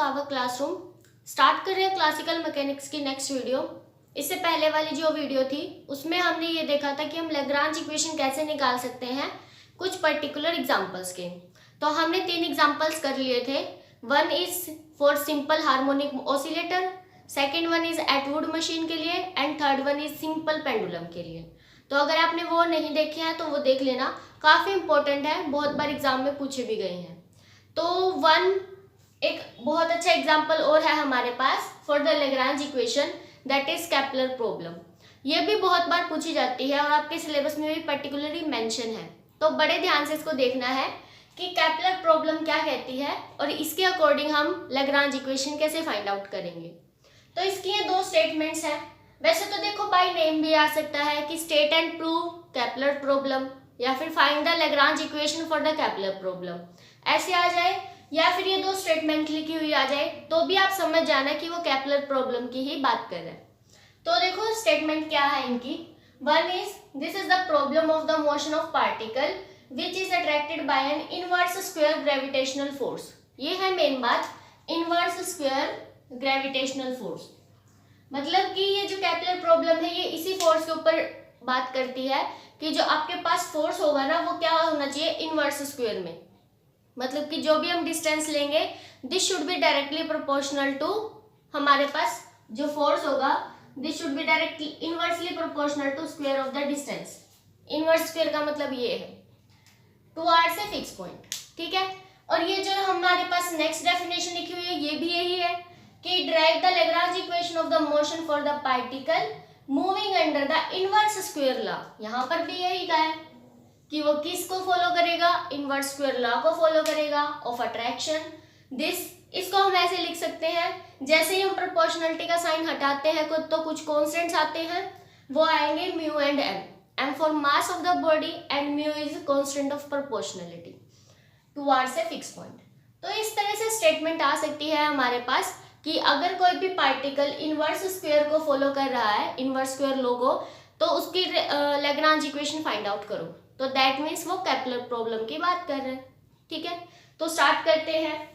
Our classroom. Start कर रहे हैं क्लासिकल मैकेनिक्स की नेक्स्ट वीडियो। इससे पहले वाली जो वीडियो थी उसमें हमने ये देखा था कि हम लैग्रांज इक्वेशन कैसे निकाल सकते हैं कुछ पर्टिकुलर एग्जांपल्स के। तो हमने 3 एग्जांपल्स कर लिए थे। One is for simple harmonic oscillator, second one is Atwood machine के लिए and third one is simple pendulum के लिए। तो अगर आपने वो नहीं देखे हैं तो वो देख लेना, काफ़ी इंपॉर्टेंट है, बहुत बार एग्जाम में पूछे भी गए हैं। तो एक बहुत अच्छा एग्जाम्पल और है हमारे पास for the Lagrange equation, that is Kepler problem. ये भी बहुत बार पूछी जाती है और आपके सिलेबस में भी पर्टिकुलरली मेंशन है। तो बड़े ध्यान से इसको देखना है कि केपलर प्रॉब्लम क्या कहती है और इसके अकॉर्डिंग हम लैग्रांज इक्वेशन कैसे फाइंड आउट करेंगे। तो इसकी ये 2 स्टेटमेंट्स हैं। वैसे तो देखो बाय नेम भी आ सकता है कि state and prove Kepler problem, या फिर find the Lagrange equation for the Kepler problem, ऐसे आ जाए, या फिर ये 2 स्टेटमेंट लिखी हुई आ जाए, तो भी आप समझ जाना कि वो केपलर प्रॉब्लम की ही बात कर रहे हैं। तो देखो स्टेटमेंट क्या है इनकी। One is this is the problem of the motion of particle which is attracted by N inverse square gravitational force. ये है मेन बात, इनवर्स स्क्वायर ग्रेविटेशनल फोर्स। मतलब कि ये जो केपलर प्रॉब्लम है ये इसी फोर्स के ऊपर बात करती है कि जो आपके पास फोर्स होगा ना वो क्या होना चाहिए, इनवर्स स्क्वायर में। मतलब कि जो भी हम डिस्टेंस लेंगे this should be directly proportional to, हमारे पास जो फोर्स होगा this should be directly inversely proportional to square of the distance. Inverse square का मतलब ये है टुवर्ड्स ए फिक्स पॉइंट, ठीक है। और ये जो हमारे पास नेक्स्ट डेफिनेशन लिखी हुई है ये भी यही है कि derive the Lagrange equation of the motion for the particle moving under the inverse square law. यहाँ पर भी यही कहा है कि वो किसको फॉलो करेगा, इनवर्स स्क्वायर लॉ को फॉलो करेगा ऑफ अट्रैक्शन। इसको हम ऐसे लिख सकते हैं, जैसे ही हम प्रोपोर्शनलिटी का साइन हटाते हैं तो कुछ कॉन्स्टेंट्स आते हैं, वो आएंगे mu and m for mass of the body and mu is constant of proportionality towards a fix point. तो इस तरह से स्टेटमेंट आ सकती है हमारे पास कि अगर कोई भी पार्टिकल इनवर्स स्क्वायर को फॉलो कर रहा है, इनवर्स स्क्वायर लॉ को, तो उसकी लैग्रांज इक्वेशन फाइंड आउट करो। तो दैट मीन्स वो केपलर प्रॉब्लम की बात कर रहे हैं, ठीक है। तो स्टार्ट करते हैं।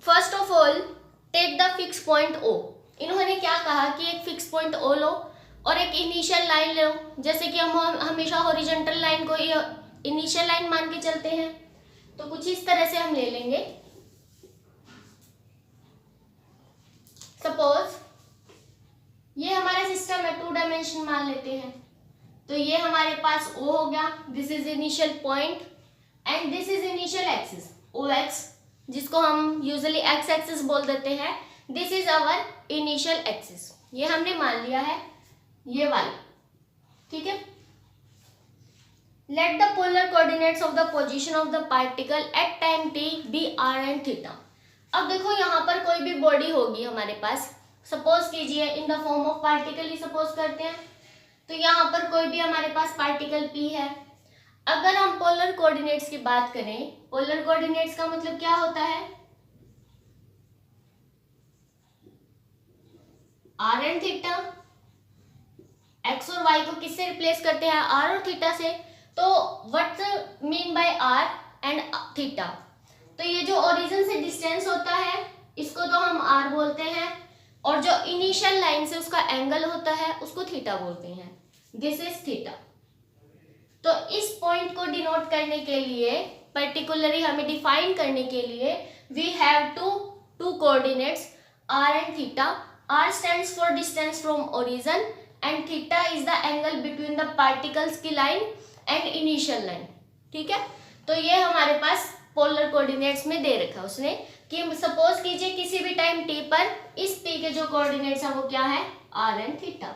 First of all take the fix point O. इन्होंने क्या कहा कि एक फिक्स पॉइंट ओ लो और एक इनिशियल लाइन लो। जैसे कि हम हमेशा हॉरिजॉन्टल लाइन को इनिशियल लाइन मान के चलते हैं, तो कुछ इस तरह से हम ले लेंगे। सपोज ये हमारा सिस्टम है, 2 डायमेंशन मान लेते हैं। तो ये हमारे पास O हो गया, this is initial point and this is initial axis OX, जिसको हम यूजुअली एक्स एक्सिस बोल देते हैं। This is our initial axis, ये हमने मान लिया है, ये वाला, ठीक है। Let the polar coordinates of the position of the particle at time t be r and theta. अब देखो यहाँ पर कोई भी बॉडी होगी हमारे पास, सपोज कीजिए इन the form of particle he suppose करते हैं। तो यहाँ पर कोई भी हमारे पास पार्टिकल P है। अगर हम पोलर कोऑर्डिनेट्स की बात करें, पोलर कोऑर्डिनेट्स का मतलब क्या होता है, r एंड थीटा। x और y को किससे रिप्लेस करते हैं, r और थीटा से। तो what mean by r and theta, तो ये जो ओरिजिन से डिस्टेंस होता है इसको तो हम r बोलते हैं, और जो इनिशियल लाइन से उसका एंगल होता है उसको थीटा बोलते हैं। This is theta. तो इस पॉइंट को डिनोट करने के लिए, पर्टिकुलरली हमें डिफाइन करने के लिए, we have two coordinates r and theta. r stands for distance from origin and theta is the angle between the particles की लाइन एंड इनिशियल लाइन, ठीक है। तो ये हमारे पास पोलर कोऑर्डिनेट्स में दे रखा है उसने कि सपोज कीजिए किसी भी टाइम t पर इस p के जो कोऑर्डिनेट्स है वो क्या है, r एंड थीटा।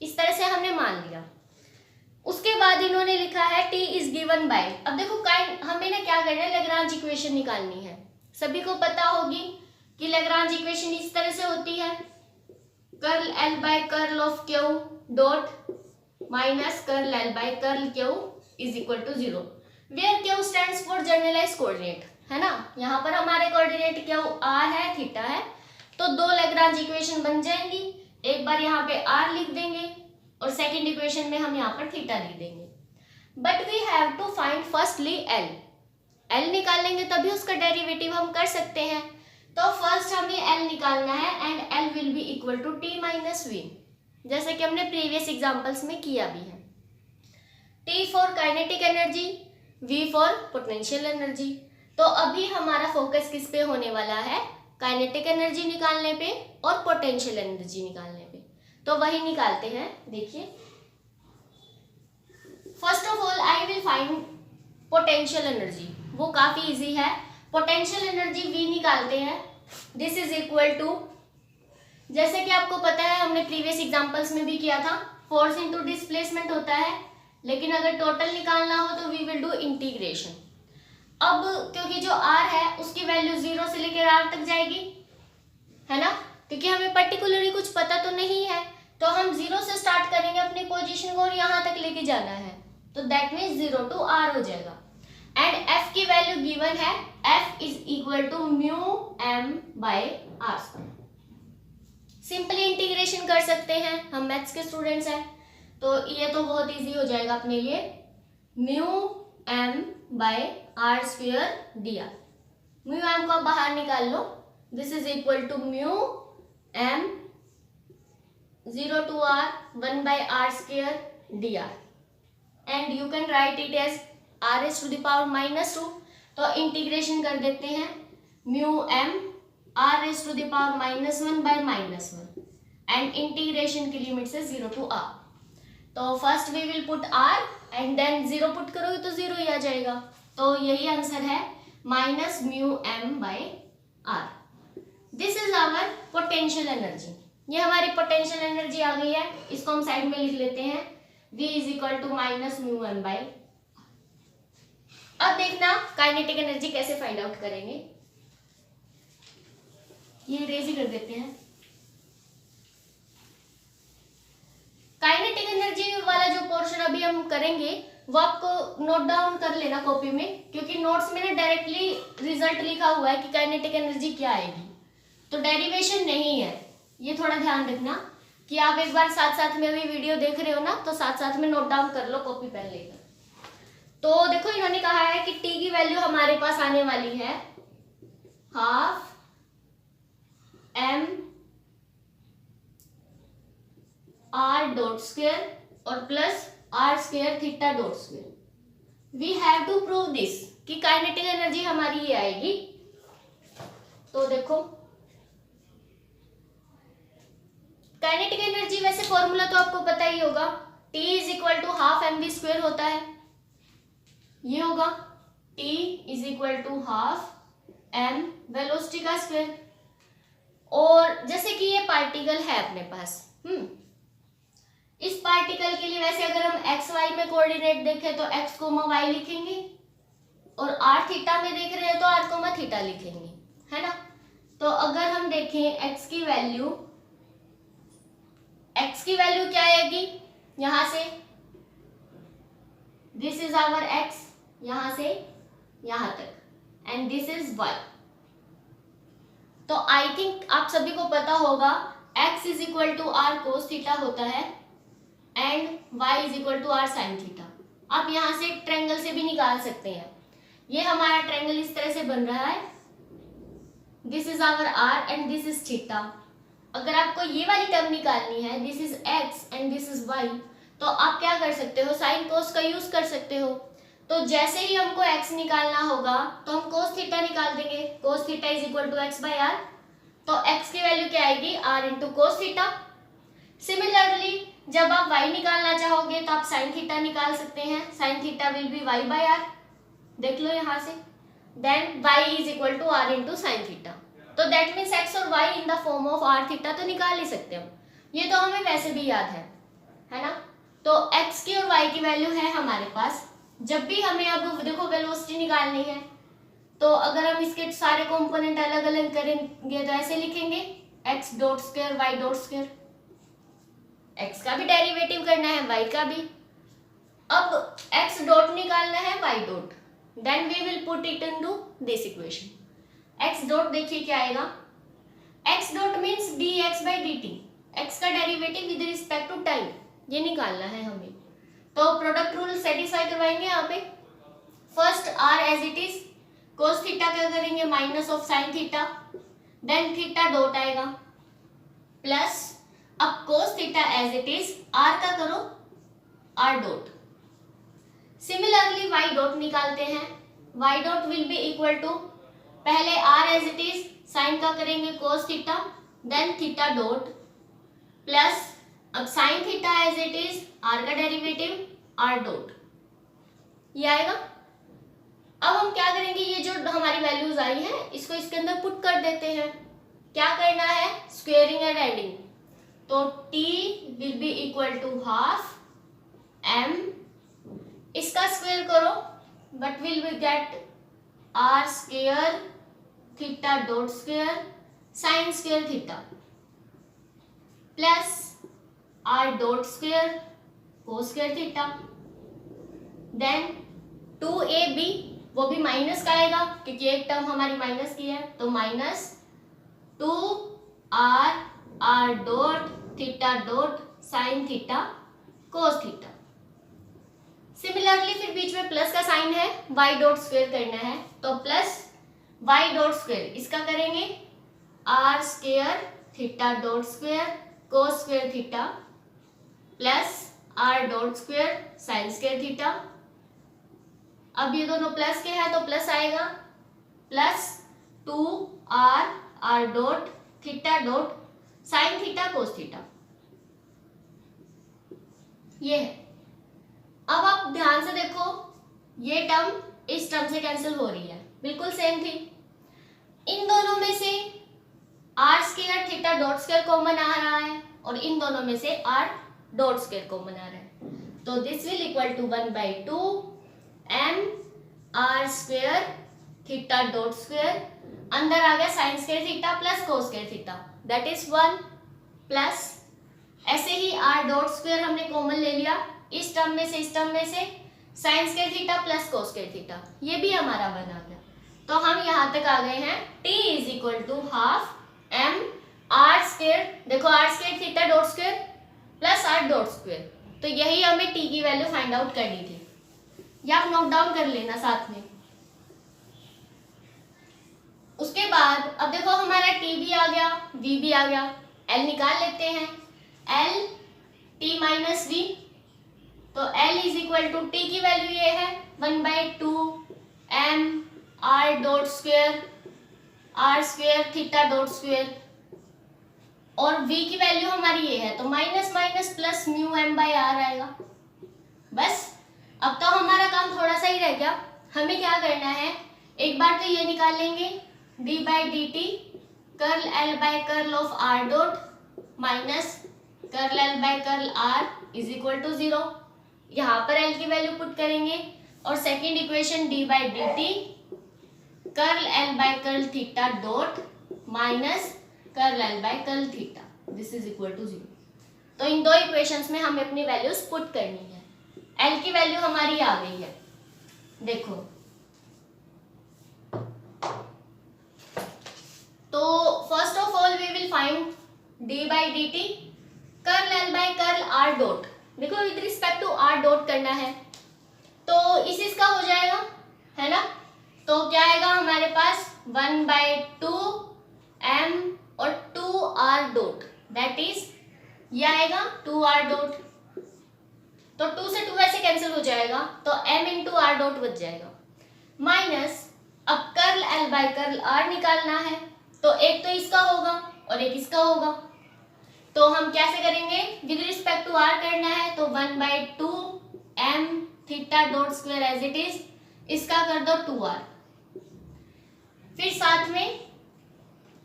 इस तरह से हमने मान लिया। उसके बाद इन्होंने लिखा है t इज गिवन बाय। अब देखो हमें ना क्या करना है, लैग्रांज इक्वेशन निकालनी है। सभी को पता होगी कि लैग्रांज इक्वेशन इस तरह से होती है, curl L by curl of Q dot minus curl L by curl Q is equal to 0, where Q stands for generalise coordinate, है ना। यहाँ पर हमारे कोऑर्डिनेट Q r है, थीटा है। तो 2 लैग्रांज इक्वेशन बन जाएंगी। एक बार यहाँ पे r लिख देंगे और सेकेंड इक्वेशन में हम यहाँ पर थीटा लिख देंगे। But we have to find firstly L। L निकाल लेंगे तभी उसका डेरिवेटिव हम कर सकते हैं। तो फर्स्ट हमें एल निकालना है and L will be equal to T minus V, जैसे कि हमने प्रीवियस एग्जांपल्स में किया भी है। T for kinetic energy, V for potential energy. तो अभी हमारा फोकस किस पे होने वाला है, काइनेटिक एनर्जी निकालने पे और पोटेंशियल एनर्जी निकालने पे। तो वही निकालते हैं। देखिए, first of all I will find potential energy, वो काफी इजी है। पोटेंशियल एनर्जी V निकालते हैं। दिस इज इक्वल टू, जैसे कि आपको पता है हमने प्रीवियस एग्जांपल्स में भी किया था, फोर्स इनटू डिस्प्लेसमेंट होता है, लेकिन अगर टोटल निकालना हो तो वी विल डू इंटीग्रेशन। अब क्योंकि जो r है उसकी वैल्यू 0 से लेकर r तक जाएगी, है ना, क्योंकि हमें पर्टिकुलरली कुछ पता तो नहीं है, तो हम 0 से स्टार्ट करेंगे अपनी पोजीशन को और यहाँ तक लेके जाना है, तो दैट मीन्स 0 to r हो जाएगा। एंड f की वैल्यू गिवन है, f is equal to mu m by r square. Simply integration कर सकते हैं, हम मैथ्स के स्टूडेंट्स हैं तो ये तो बहुत इजी हो जाएगा अपने लिए। Mu m by r square dr, mu m को बाहर निकाल लो, this is equal to mu m 0 to r 1 by r square dr, and you can write it as r raised to the power minus 2। तो integration कर देते हैं, mu m r raised to the power minus 1 by minus 1, and integration की limit से 0 to r। तो first we will put r and then 0 put करोगे तो 0 ही आ जाएगा, तो यही आंसर है minus mu m by r। This is our potential energy, ये हमारी पोटेंशियल एनर्जी आ गई है, इसको हम साइड में लिख लेते हैं, v is equal to minus mu m by. अब देखना काइनेटिक एनर्जी कैसे फाइंड आउट करेंगे, ये रेज ही कर देते हैं। काइनेटिक एनर्जी वाला जो पोर्शन अभी हम करेंगे वो आपको नोट डाउन कर लेना कॉपी में, क्योंकि नोट्स में ना डायरेक्टली रिजल्ट लिखा हुआ है कि काइनेटिक एनर्जी क्या आएगी, तो डेरिवेशन नहीं है, ये थोड़ा ध्यान रखना कि आप एक बार साथ साथ में अभी वीडियो देख रहे हो ना, तो साथ साथ में नोट डाउन कर लो कॉपी पेन लेकर। तो देखो इन्होंने कहा है कि टी की वैल्यू हमारे पास आने वाली है half m r dot square और plus r square theta dot square. We have to prove this कि काइनेटिक एनर्जी हमारी ये आएगी। तो देखो काइनेटिक एनर्जी वैसे फॉर्मूला तो आपको पता ही होगा, T is equal to half m v square होता है, ये होगा T is equal to half m velocity का स्क्वायर। और जैसे कि ये पार्टिकल है अपने पास, इस पार्टिकल के लिए वैसे अगर हम एक्स वाई में कोऑर्डिनेट देखें तो x कोमा y लिखेंगे, और r थीटा में देख रहे हैं तो r कोमा थीटा लिखेंगे, है ना। तो अगर हम देखें x की वैल्यू क्या आएगी, यहां से दिस इज आवर x, यहां से यहां तक, एंड दिस इज y। तो आई थिंक आप सभी को पता होगा x is equal to r cos theta होता है and y is equal to r sine theta. आप यहां से ट्रायंगल से भी निकाल सकते हैं, ये हमारा ट्रायंगल इस तरह से बन रहा है, this is our r and this is theta. अगर आपको ये वाली टर्म निकालनी है, this is x and this is y, तो आप क्या कर सकते हो, साइन कोस का यूज कर सकते हो। तो जैसे ही हमको x निकालना होगा तो हम कोस थीटा निकाल देंगे, cos theta is equal to x by r. तो x की वैल्यू क्या आएगी, r into cos theta. Similarly जब आप y निकालना चाहोगे तो आप साइन थीटा निकाल सकते हैं, sine theta will be y by r, देख लो यहाँ से, then y is equal to r into sine theta. तो दैट मीन्स x और y in the form of r theta तो निकाल ही सकते हम, ये तो हमें वैसे भी याद है ना। तो x की और y की वैल्यू है हमारे पास। जब भी हमें अब देखो वेलोसिटी निकालनी है, तो अगर हम इसके सारे कंपोनेंट अलग अलग करेंगे तो ऐसे लिखेंगे x dot square y dot square, x का भी डेरिवेटिव करना है y का भी। अब x डॉट निकालना है y dot, then we will put it into this equation. x dot देखिए क्या आएगा, x dot means dx by dt, x का derivative with respect to time, ये निकालना है हमें। तो प्रोडक्ट रूल सेटिस्फाई करवाएंगे यहाँ पे। First r as it is, cos theta क्या करेंगे, minus of sine theta, then theta dot आएगा प्लस, अब cos theta as it is, r का करो r dot. Similarly y dot निकालते हैं, y dot will be equal to, पहले r as it is, sine का करेंगे cos theta, then theta dot plus, अब sine theta as it is, r का derivative r dot, ये आएगा। अब हम क्या करेंगे, ये जो हमारी वैल्यूज आई हैं इसको इसके अंदर पुट कर देते हैं। क्या करना है, स्क्वेयरिंग एंड एडिंग, तो t will be equal to half m, इसका स्क्वायर करो but will be get r square theta dot square sine square theta plus r dot square cos square theta, then 2ab, वो भी minus का आएगा क्योंकि एक term हमारी minus की है, तो minus 2r r dot theta dot sine theta cos theta. Similarly फिर बीच में प्लस का साइन है, y डॉट स्क्वायर करना है, तो प्लस y डॉट स्क्वायर, इसका करेंगे r square theta dot square cos square theta plus r dot square sine square theta. अब ये दोनों प्लस के हैं तो प्लस आएगा, plus 2r r dot theta dot sine theta cos theta, ये है। अब आप ध्यान से देखो, ये टर्म इस टर्म से कैंसिल हो रही है, बिल्कुल सेम थी। इन दोनों में से r square theta dot square common आ रहा है और इन दोनों में से r डॉट स्क्वायर कॉमन आ रहा है, तो this will equal to 1/2 m r square theta dot square, अंदर आ गया sine square theta plus cos square theta, that is 1 plus, ऐसे ही r डॉट स्क्वायर हमने कॉमन ले लिया, इस टर्म में से इस टर्म में से sign square theta plus cos square theta, ये भी हमारा 1 आ गया। तो हम यहाँ तक आ गए हैं, t is equal to half m r square, देखो r square theta dot square plus r dot square, तो यही हमें t की वैल्यू फाइंड आउट करनी थी, या आप नोट डाउन कर लेना साथ में। उसके बाद अब देखो हमारा t भी आ गया, v भी आ गया, l निकाल लेते हैं, l t माइनस v, तो l is equal to, t की वैल्यू ये है 1/2 m r dot square r square theta dot square, और v की वैल्यू हमारी ये है, तो minus minus plus mu m by r आएगा। बस अब तो हमारा काम थोड़ा सा ही रह गया, हमें क्या करना है, एक बार तो ये निकाल लेंगे d by d t curl l by curl of r dot minus curl l by curl r is equal to 0, यहाँ पर l की वैल्यू पुट करेंगे, और second equation d by d t curl l by curl theta dot minus curl l by curl theta, this is equal to 0। तो इन दो equations में हमें अपनी वैल्यूज पुट करनी है, l की वैल्यू हमारी आ गई है, देखो तो first of all we will find d by d t curl l by curl r dot, देखो with respect to r dot करना है, तो इसका हो जाएगा, है ना, तो क्या आएगा हमारे पास 1/2 m और 2r डॉट, दैट इज ये आएगा 2r डॉट, तो 2 से 2 ऐसे कैंसिल हो जाएगा, तो m इंटू r डॉट बच जाएगा, माइनस अब curl l by curl r निकालना है, तो एक तो इसका होगा और एक इसका होगा, तो हम कैसे करेंगे, विद रिस्पेक्ट टू r करना है, तो 1/2 m theta dot square as it is, इसका कर दो 2r, फिर साथ में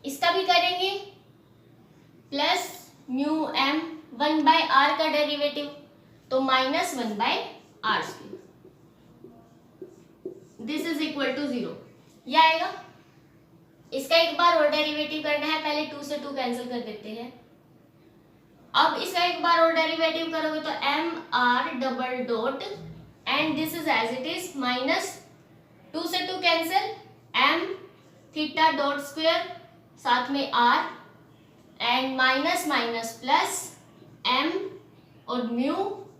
इसका भी करेंगे प्लस म्यू m 1/r का डेरिवेटिव, तो minus 1/r square, this is equal to 0, ये आएगा। इसका एक बार और डेरिवेटिव करना है, पहले 2 से 2 कैंसिल कर देते हैं, अब इसका एक बार और डेरिवेटिव करोगे तो m r double dot and this is as it is minus 2 से 2 cancel m theta dot square साथ में r and minus minus plus m और म्यू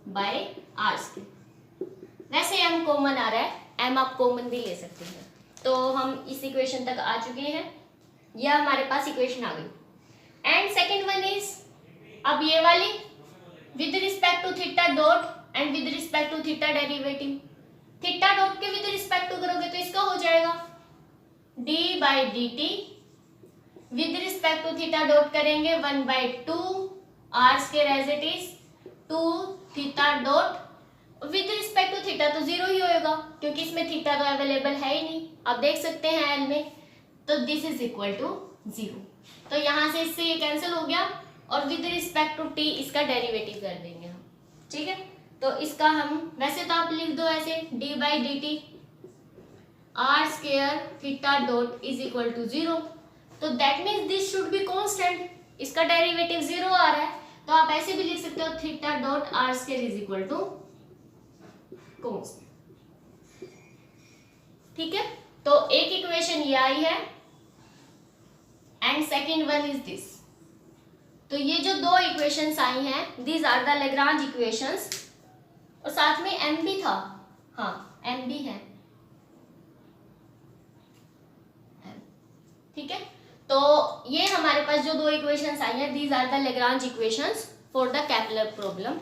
बाय r स्क्वायर, वैसे m कॉमन आ रहा है, m आप कॉमन भी ले सकते हैं, तो हम इस इक्वेशन तक आ चुके हैं, यह हमारे पास इक्वेशन आ गई। एंड सेकेंड वन इज, अब ये वाली with respect to theta dot and with respect to theta derivative, theta dot के विद रिस्पेक्ट टू करोगे तो इसका हो जाएगा d by d t, with respect to theta dot करेंगे 1/2 r square as it is 2 theta dot, with respect to theta तो zero ही होएगा क्योंकि इसमें थीटा तो अवेलेबल है ही नहीं, आप देख सकते हैं एल में, तो दिस इज इक्वल टू 0। तो यहाँ से इससे ये कैंसिल हो गया और विद रिस्पेक्ट टू टी इसका डेरिवेटिव कर देंगे हम, ठीक है। तो इसका हम वैसे तो आप लिख दो ऐसे d by d t r square theta dot is equal to 0, तो that means this should be constant, इसका डेरिवेटिव 0 आ रहा है, तो आप ऐसे भी लिख सकते हो theta dot r square is equal to constant, ठीक है। तो एक इक्वेशन ये आई है and second one is this. तो ये जो दो इक्वेशंस आई हैं these are the Lagrange equations, और साथ में एम भी था, हाँ एम भी है, ठीक है। तो ये हमारे पास जो दो इक्वेशंस आई हैं these are the Lagrange equations for the Kepler problem.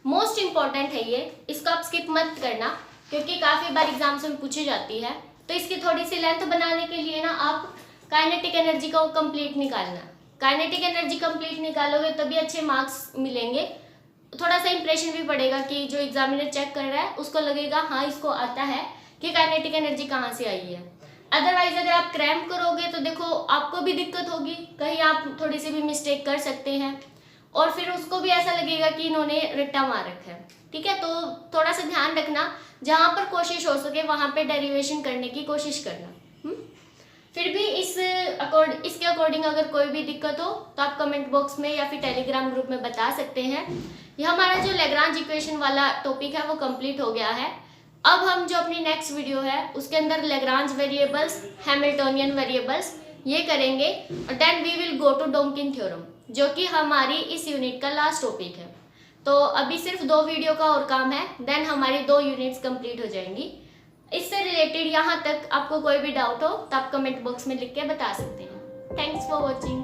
Most important है ये, इसको आप स्किप मत करना क्योंकि काफी बार एग्जाम्स में पूछी जाती है। तो इसकी थोड़ी सी लेंथ बनाने के लिए ना आप काइनेटिक एनर्जी को कंप्लीट निकालना, काइनेटिक एनर्जी कंप्लीट निकालोगे तभी अच्छे मार्क्स मिलेंगे, थोड़ा सा इंप्रेशन भी पड़ेगा कि जो एग्जामिनर चेक कर रहा है उसको लगेगा हाँ इसको आता है कि काइनेटिक एनर्जी कहाँ से आई है। अदरवाइज अगर आप क्रैम्प करोगे तो देखो आपको भी दिक्कत होगी, कहीं आप थोड़ी सी भी मिस्टेक कर सकते हैं और फिर उसको भी ऐसा लगेगा कि इन्होंने रट्टा मार रखा है, ठीक है। तो थोड़ा सा ध्यान रखना, जहाँ पर कोशिश हो सके वहाँ पे डेरिवेशन करने की कोशिश करना। फिर भी इसके अकॉर्डिंग अगर कोई भी दिक्कत हो तो आप कमेंट बॉक्स में या फिर टेलीग्राम ग्रुप में बता सकते हैं। ये हमारा जो लैग्रांज इक्वेशन वाला टॉपिक है वो कंप्लीट हो गया है। अब हम जो अपनी नेक्स्ट वीडियो है उसके अंदर लैग्रांज वेरिएबल्स, हैमिल्टोनियन वेरिएबल्स ये करेंगे, और then we will go to Donkin theorem जो कि हमारी इस यूनिट का लास्ट टॉपिक है। तो अभी सिर्फ 2 वीडियो का और काम है, देन हमारी 2 यूनिट्स कंप्लीट हो जाएंगी। इससे रिलेटेड यहाँ तक आपको कोई भी डाउट हो तो आप कमेंट बॉक्स में लिख के बता सकते हैं। Thanks for watching.